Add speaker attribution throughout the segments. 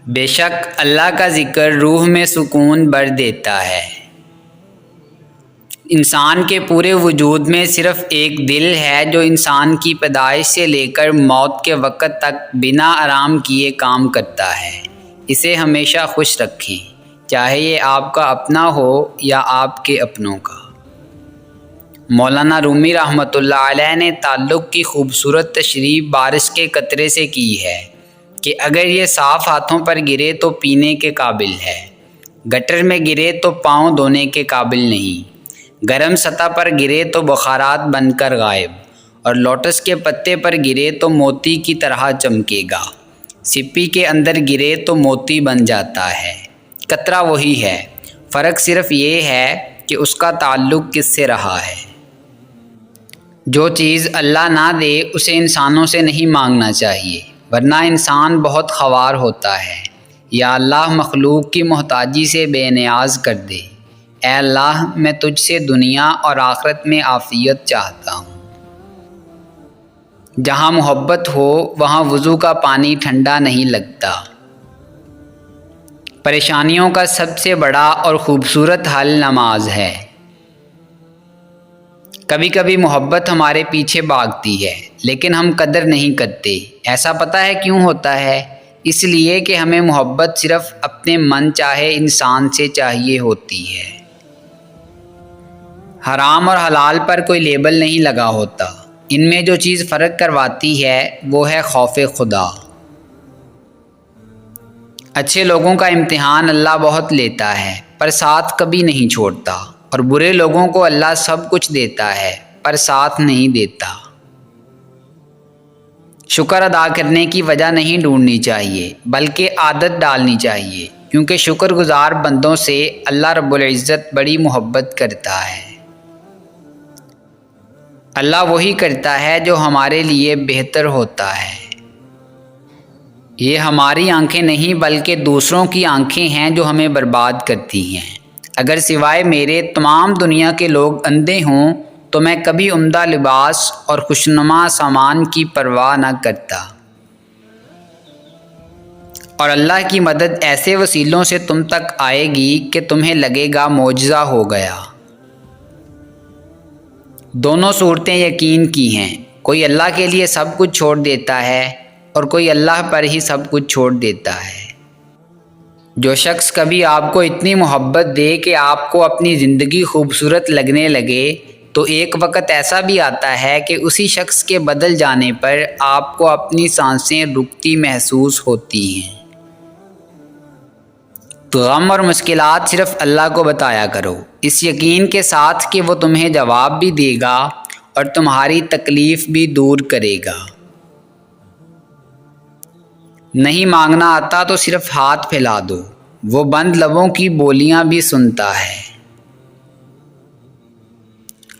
Speaker 1: بے شک اللہ کا ذکر روح میں سکون بھر دیتا ہے۔ انسان کے پورے وجود میں صرف ایک دل ہے جو انسان کی پیدائش سے لے کر موت کے وقت تک بنا آرام کیے کام کرتا ہے۔ اسے ہمیشہ خوش رکھیں، چاہے یہ آپ کا اپنا ہو یا آپ کے اپنوں کا۔ مولانا رومی رحمۃ اللہ علیہ نے تعلق کی خوبصورت تشریح بارش کے قطرے سے کی ہے کہ اگر یہ صاف ہاتھوں پر گرے تو پینے کے قابل ہے، گٹر میں گرے تو پاؤں دھونے کے قابل نہیں، گرم سطح پر گرے تو بخارات بن کر غائب، اور لوٹس کے پتے پر گرے تو موتی کی طرح چمکے گا، سپی کے اندر گرے تو موتی بن جاتا ہے۔ قطرہ وہی ہے، فرق صرف یہ ہے کہ اس کا تعلق کس سے رہا ہے۔ جو چیز اللہ نہ دے اسے انسانوں سے نہیں مانگنا چاہیے، ورنہ انسان بہت خوار ہوتا ہے۔ یا اللہ مخلوق کی محتاجی سے بے نیاز کر دے۔ اے اللہ میں تجھ سے دنیا اور آخرت میں عافیت چاہتا ہوں۔ جہاں محبت ہو وہاں وضو کا پانی ٹھنڈا نہیں لگتا۔ پریشانیوں کا سب سے بڑا اور خوبصورت حل نماز ہے۔ کبھی کبھی محبت ہمارے پیچھے بھاگتی ہے لیکن ہم قدر نہیں کرتے۔ ایسا پتہ ہے کیوں ہوتا ہے؟ اس لیے کہ ہمیں محبت صرف اپنے من چاہے انسان سے چاہیے ہوتی ہے۔ حرام اور حلال پر کوئی لیبل نہیں لگا ہوتا۔ ان میں جو چیز فرق کرواتی ہے وہ ہے خوف خدا۔ اچھے لوگوں کا امتحان اللہ بہت لیتا ہے پر ساتھ کبھی نہیں چھوڑتا، اور برے لوگوں کو اللہ سب کچھ دیتا ہے پر ساتھ نہیں دیتا۔ شکر ادا کرنے کی وجہ نہیں ڈھونڈنی چاہیے بلکہ عادت ڈالنی چاہیے، کیونکہ شکر گزار بندوں سے اللہ رب العزت بڑی محبت کرتا ہے۔ اللہ وہی کرتا ہے جو ہمارے لیے بہتر ہوتا ہے۔ یہ ہماری آنکھیں نہیں بلکہ دوسروں کی آنکھیں ہیں جو ہمیں برباد کرتی ہیں۔ اگر سوائے میرے تمام دنیا کے لوگ اندھے ہوں تو میں کبھی عمدہ لباس اور خوشنما سامان کی پرواہ نہ کرتا۔ اور اللہ کی مدد ایسے وسیلوں سے تم تک آئے گی کہ تمہیں لگے گا معجزہ ہو گیا۔ دونوں صورتیں یقین کی ہیں، کوئی اللہ کے لیے سب کچھ چھوڑ دیتا ہے اور کوئی اللہ پر ہی سب کچھ چھوڑ دیتا ہے۔ جو شخص کبھی آپ کو اتنی محبت دے کہ آپ کو اپنی زندگی خوبصورت لگنے لگے، تو ایک وقت ایسا بھی آتا ہے کہ اسی شخص کے بدل جانے پر آپ کو اپنی سانسیں رکتی محسوس ہوتی ہیں۔ تو غم اور مشکلات صرف اللہ کو بتایا کرو، اس یقین کے ساتھ کہ وہ تمہیں جواب بھی دے گا اور تمہاری تکلیف بھی دور کرے گا۔ نہیں مانگنا آتا تو صرف ہاتھ پھیلا دو، وہ بند لبوں کی بولیاں بھی سنتا ہے۔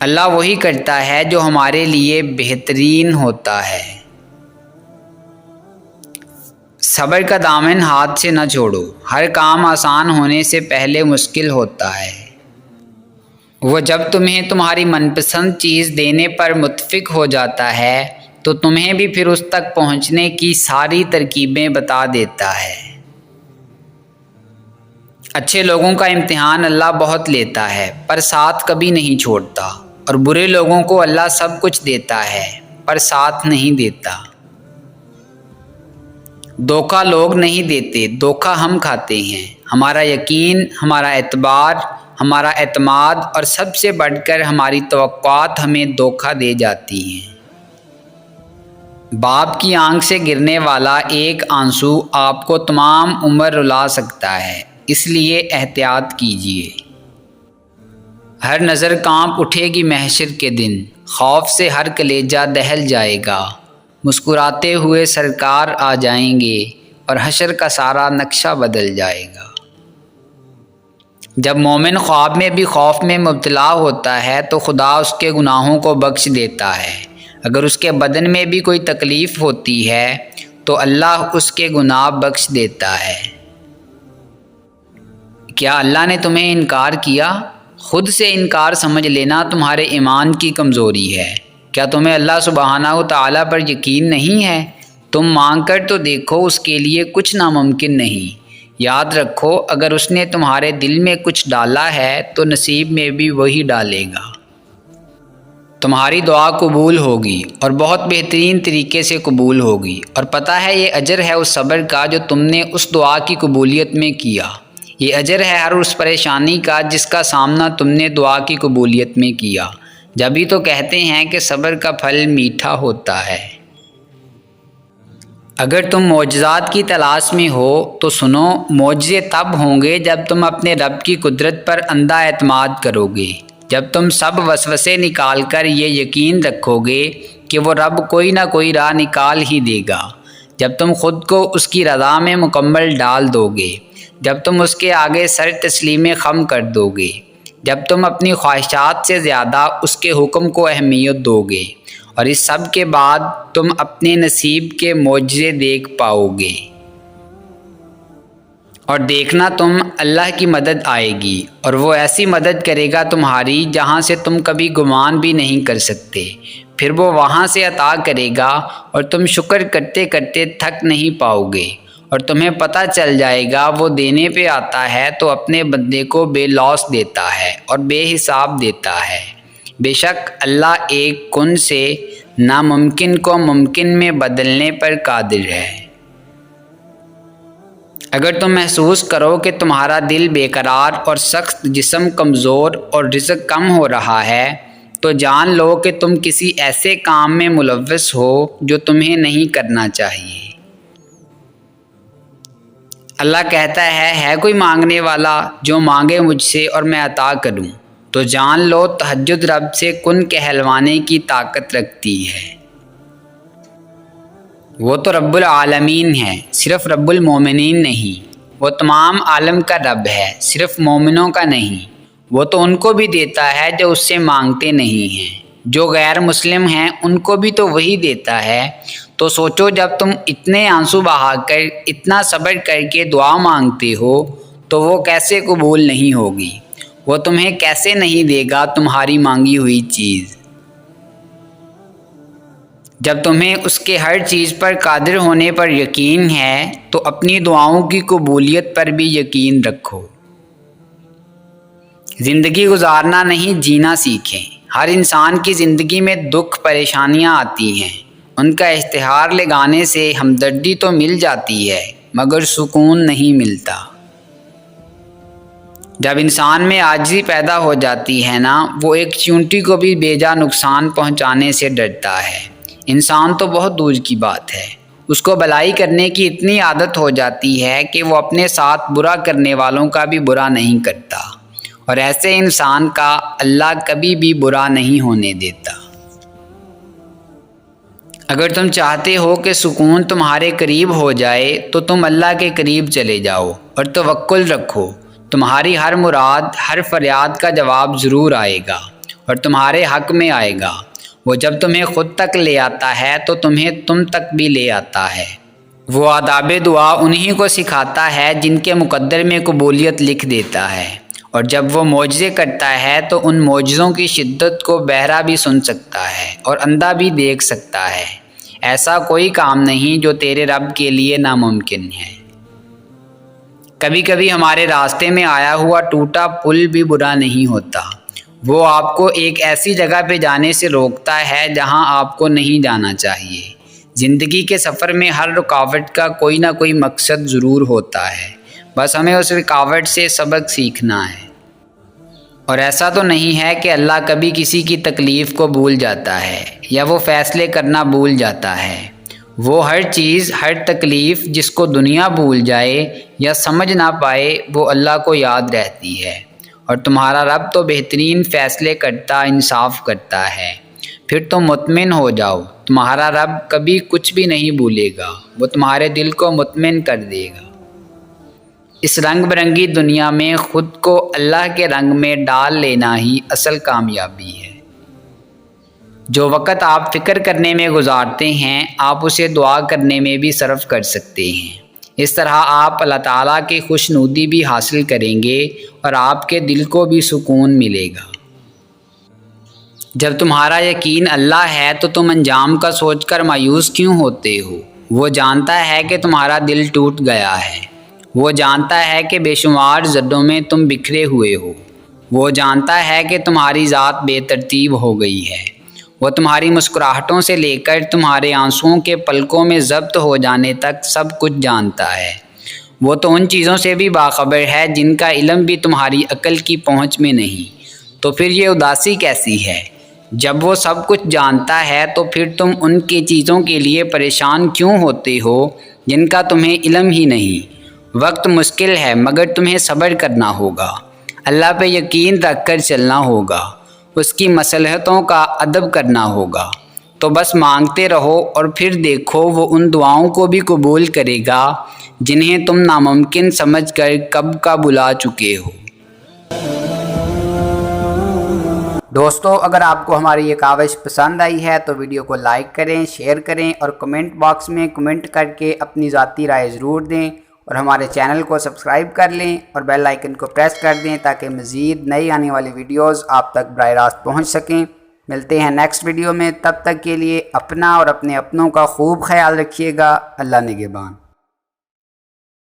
Speaker 1: اللہ وہی کرتا ہے جو ہمارے لیے بہترین ہوتا ہے۔ صبر کا دامن ہاتھ سے نہ چھوڑو، ہر کام آسان ہونے سے پہلے مشکل ہوتا ہے۔ وہ جب تمہیں تمہاری من پسند چیز دینے پر متفق ہو جاتا ہے تو تمہیں بھی پھر اس تک پہنچنے کی ساری ترکیبیں بتا دیتا ہے۔ اچھے لوگوں کا امتحان اللہ بہت لیتا ہے پر ساتھ کبھی نہیں چھوڑتا، اور برے لوگوں کو اللہ سب کچھ دیتا ہے پر ساتھ نہیں دیتا۔ دھوکہ لوگ نہیں دیتے، دھوکہ ہم کھاتے ہیں۔ ہمارا یقین، ہمارا اعتبار، ہمارا اعتماد اور سب سے بڑھ کر ہماری توقعات ہمیں دھوکہ دے جاتی ہیں۔ باپ کی آنکھ سے گرنے والا ایک آنسو آپ کو تمام عمر رلا سکتا ہے، اس لیے احتیاط کیجیے۔ ہر نظر کانپ اٹھے گی محشر کے دن، خوف سے ہر کلیجہ دہل جائے گا، مسکراتے ہوئے سرکار آ جائیں گے اور حشر کا سارا نقشہ بدل جائے گا۔ جب مومن خواب میں بھی خوف میں مبتلا ہوتا ہے تو خدا اس کے گناہوں کو بخش دیتا ہے۔ اگر اس کے بدن میں بھی کوئی تکلیف ہوتی ہے تو اللہ اس کے گناہ بخش دیتا ہے۔ کیا اللہ نے تمہیں انکار کیا؟ خود سے انکار سمجھ لینا تمہارے ایمان کی کمزوری ہے۔ کیا تمہیں اللہ سبحانہ و تعالیٰ پر یقین نہیں ہے؟ تم مانگ کر تو دیکھو، اس کے لیے کچھ ناممکن نہیں۔ یاد رکھو، اگر اس نے تمہارے دل میں کچھ ڈالا ہے تو نصیب میں بھی وہی ڈالے گا۔ تمہاری دعا قبول ہوگی اور بہت بہترین طریقے سے قبول ہوگی، اور پتہ ہے یہ اجر ہے اس صبر کا جو تم نے اس دعا کی قبولیت میں کیا۔ یہ اجر ہے ہر اس پریشانی کا جس کا سامنا تم نے دعا کی قبولیت میں کیا۔ جبھی تو کہتے ہیں کہ صبر کا پھل میٹھا ہوتا ہے۔ اگر تم معجزات کی تلاش میں ہو تو سنو، معجزے تب ہوں گے جب تم اپنے رب کی قدرت پر اندھا اعتماد کرو گے، جب تم سب وسوسے نکال کر یہ یقین رکھو گے کہ وہ رب کوئی نہ کوئی راہ نکال ہی دے گا، جب تم خود کو اس کی رضا میں مکمل ڈال دو گے، جب تم اس کے آگے سر تسلیم خم کر دو گے، جب تم اپنی خواہشات سے زیادہ اس کے حکم کو اہمیت دو گے، اور اس سب کے بعد تم اپنے نصیب کے معجزے دیکھ پاؤ گے۔ اور دیکھنا، تم اللہ کی مدد آئے گی، اور وہ ایسی مدد کرے گا تمہاری جہاں سے تم کبھی گمان بھی نہیں کر سکتے۔ پھر وہ وہاں سے عطا کرے گا اور تم شکر کرتے کرتے تھک نہیں پاؤ گے، اور تمہیں پتہ چل جائے گا وہ دینے پہ آتا ہے تو اپنے بندے کو بے لوث دیتا ہے اور بے حساب دیتا ہے۔ بے شک اللہ ایک کن سے ناممکن کو ممکن میں بدلنے پر قادر ہے۔ اگر تم محسوس کرو کہ تمہارا دل بے قرار اور سخت، جسم کمزور اور رزق کم ہو رہا ہے، تو جان لو کہ تم کسی ایسے کام میں ملوث ہو جو تمہیں نہیں کرنا چاہیے۔ اللہ کہتا ہے کوئی مانگنے والا جو مانگے مجھ سے اور میں عطا کروں؟ تو جان لو تہجد رب سے کن کہلوانے کی طاقت رکھتی ہے۔ وہ تو رب العالمین ہے، صرف رب المومنین نہیں۔ وہ تمام عالم کا رب ہے، صرف مومنوں کا نہیں۔ وہ تو ان کو بھی دیتا ہے جو اس سے مانگتے نہیں ہیں، جو غیر مسلم ہیں ان کو بھی تو وہی دیتا ہے۔ تو سوچو، جب تم اتنے آنسو بہا کر، اتنا صبر کر کے دعا مانگتے ہو تو وہ کیسے قبول نہیں ہوگی؟ وہ تمہیں کیسے نہیں دے گا تمہاری مانگی ہوئی چیز؟ جب تمہیں اس کے ہر چیز پر قادر ہونے پر یقین ہے تو اپنی دعاؤں کی قبولیت پر بھی یقین رکھو۔ زندگی گزارنا نہیں، جینا سیکھیں۔ ہر انسان کی زندگی میں دکھ پریشانیاں آتی ہیں، ان کا اشتہار لگانے سے ہمدردی تو مل جاتی ہے مگر سکون نہیں ملتا۔ جب انسان میں عاجزی پیدا ہو جاتی ہے نا، وہ ایک چیونٹی کو بھی بیجا نقصان پہنچانے سے ڈرتا ہے۔ انسان تو بہت دور کی بات ہے، اس کو بھلائی کرنے کی اتنی عادت ہو جاتی ہے کہ وہ اپنے ساتھ برا کرنے والوں کا بھی برا نہیں کرتا، اور ایسے انسان کا اللہ کبھی بھی برا نہیں ہونے دیتا۔ اگر تم چاہتے ہو کہ سکون تمہارے قریب ہو جائے تو تم اللہ کے قریب چلے جاؤ اور توکل رکھو۔ تمہاری ہر مراد، ہر فریاد کا جواب ضرور آئے گا اور تمہارے حق میں آئے گا۔ وہ جب تمہیں خود تک لے آتا ہے تو تمہیں تم تک بھی لے آتا ہے۔ وہ آداب دعا انہی کو سکھاتا ہے جن کے مقدر میں قبولیت لکھ دیتا ہے، اور جب وہ معجزے کرتا ہے تو ان معجزوں کی شدت کو بہرا بھی سن سکتا ہے اور اندھا بھی دیکھ سکتا ہے۔ ایسا کوئی کام نہیں جو تیرے رب کے لیے ناممکن ہے۔ کبھی کبھی ہمارے راستے میں آیا ہوا ٹوٹا پل بھی برا نہیں ہوتا، وہ آپ کو ایک ایسی جگہ پہ جانے سے روکتا ہے جہاں آپ کو نہیں جانا چاہیے۔ زندگی کے سفر میں ہر رکاوٹ کا کوئی نہ کوئی مقصد ضرور ہوتا ہے، بس ہمیں اس رکاوٹ سے سبق سیکھنا ہے۔ اور ایسا تو نہیں ہے کہ اللہ کبھی کسی کی تکلیف کو بھول جاتا ہے یا وہ فیصلے کرنا بھول جاتا ہے۔ وہ ہر چیز، ہر تکلیف جس کو دنیا بھول جائے یا سمجھ نہ پائے، وہ اللہ کو یاد رہتی ہے۔ اور تمہارا رب تو بہترین فیصلے کرتا، انصاف کرتا ہے۔ پھر تم مطمئن ہو جاؤ، تمہارا رب کبھی کچھ بھی نہیں بھولے گا، وہ تمہارے دل کو مطمئن کر دے گا۔ اس رنگ برنگی دنیا میں خود کو اللہ کے رنگ میں ڈال لینا ہی اصل کامیابی ہے۔ جو وقت آپ فکر کرنے میں گزارتے ہیں، آپ اسے دعا کرنے میں بھی صرف کر سکتے ہیں۔ اس طرح آپ اللہ تعالیٰ کی خوشنودی بھی حاصل کریں گے اور آپ کے دل کو بھی سکون ملے گا۔ جب تمہارا یقین اللہ ہے تو تم انجام کا سوچ کر مایوس کیوں ہوتے ہو؟ وہ جانتا ہے کہ تمہارا دل ٹوٹ گیا ہے، وہ جانتا ہے کہ بے شمار زدوں میں تم بکھرے ہوئے ہو، وہ جانتا ہے کہ تمہاری ذات بے ترتیب ہو گئی ہے، وہ تمہاری مسکراہٹوں سے لے کر تمہارے آنسوؤں کے پلکوں میں ضبط ہو جانے تک سب کچھ جانتا ہے۔ وہ تو ان چیزوں سے بھی باخبر ہے جن کا علم بھی تمہاری عقل کی پہنچ میں نہیں، تو پھر یہ اداسی کیسی ہے؟ جب وہ سب کچھ جانتا ہے تو پھر تم ان کی چیزوں کے لیے پریشان کیوں ہوتے ہو جن کا تمہیں علم ہی نہیں؟ وقت مشکل ہے مگر تمہیں صبر کرنا ہوگا، اللہ پہ یقین رکھ کر چلنا ہوگا، اس کی مصلحتوں کا ادب کرنا ہوگا۔ تو بس مانگتے رہو اور پھر دیکھو وہ ان دعاؤں کو بھی قبول کرے گا جنہیں تم ناممکن سمجھ کر کب کا بلا چکے ہو۔ دوستو، اگر آپ کو ہماری یہ کاوش پسند آئی ہے تو ویڈیو کو لائک کریں، شیئر کریں اور کمنٹ باکس میں کمنٹ کر کے اپنی ذاتی رائے ضرور دیں، اور ہمارے چینل کو سبسکرائب کر لیں اور بیل آئیکن کو پریس کر دیں تاکہ مزید نئی آنے والی ویڈیوز آپ تک براہ راست پہنچ سکیں۔ ملتے ہیں نیکسٹ ویڈیو میں، تب تک کے لیے اپنا اور اپنے اپنوں کا خوب خیال رکھیے گا۔ اللہ نگہبان۔